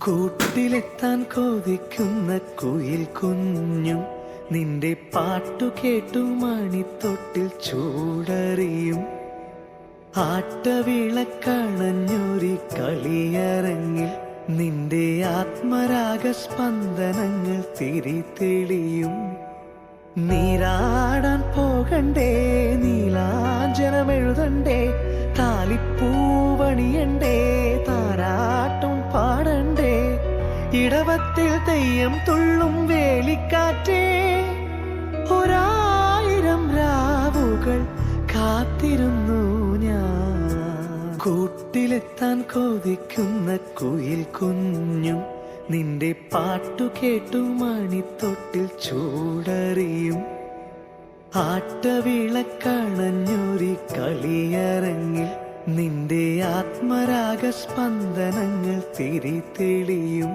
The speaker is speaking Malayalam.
കൂട്ടിലെത്താൻ കൊതിക്കുന്ന കുയിൽ കുഞ്ഞും നിന്റെ പാട്ടു കേട്ടു മണിത്തൊട്ടിൽ ചൂടറിയും. ആട്ടവിളക്കണഞ്ഞൊരി കളിയരങ്ങിൽ നിന്റെ ആത്മരാഗ സ്പന്ദനങ്ങൾ തിരിതെളിയും. നീരാടാൻ പോകണ്ടേ, നീലാഞ്ജനമെഴുതണ്ടേ, താലിപ്പൂവണിയണ്ടേ, താരാട്ടും പാടണ്ടേ, ഇടവത്തിൽ തെയ്യം തുള്ളും വേലിക്കാറ്റേ, ഒരായിരം രാവുകൾ കാത്തിരുന്നു ഞാൻ. കൂട്ടിലെത്താൻ കൊതിക്കുന്ന കുയിൽ കുഞ്ഞും നിന്റെ പാട്ടു കേട്ടു മണിത്തൊട്ടിൽ ചൂടറിയും. ആട്ടവിളക്കണഞ്ഞൊരി കളിയരങ്ങിൽ നിന്റെ ആത്മരാഗ സ്പന്ദനങ്ങൾ തിരിതെളിയും.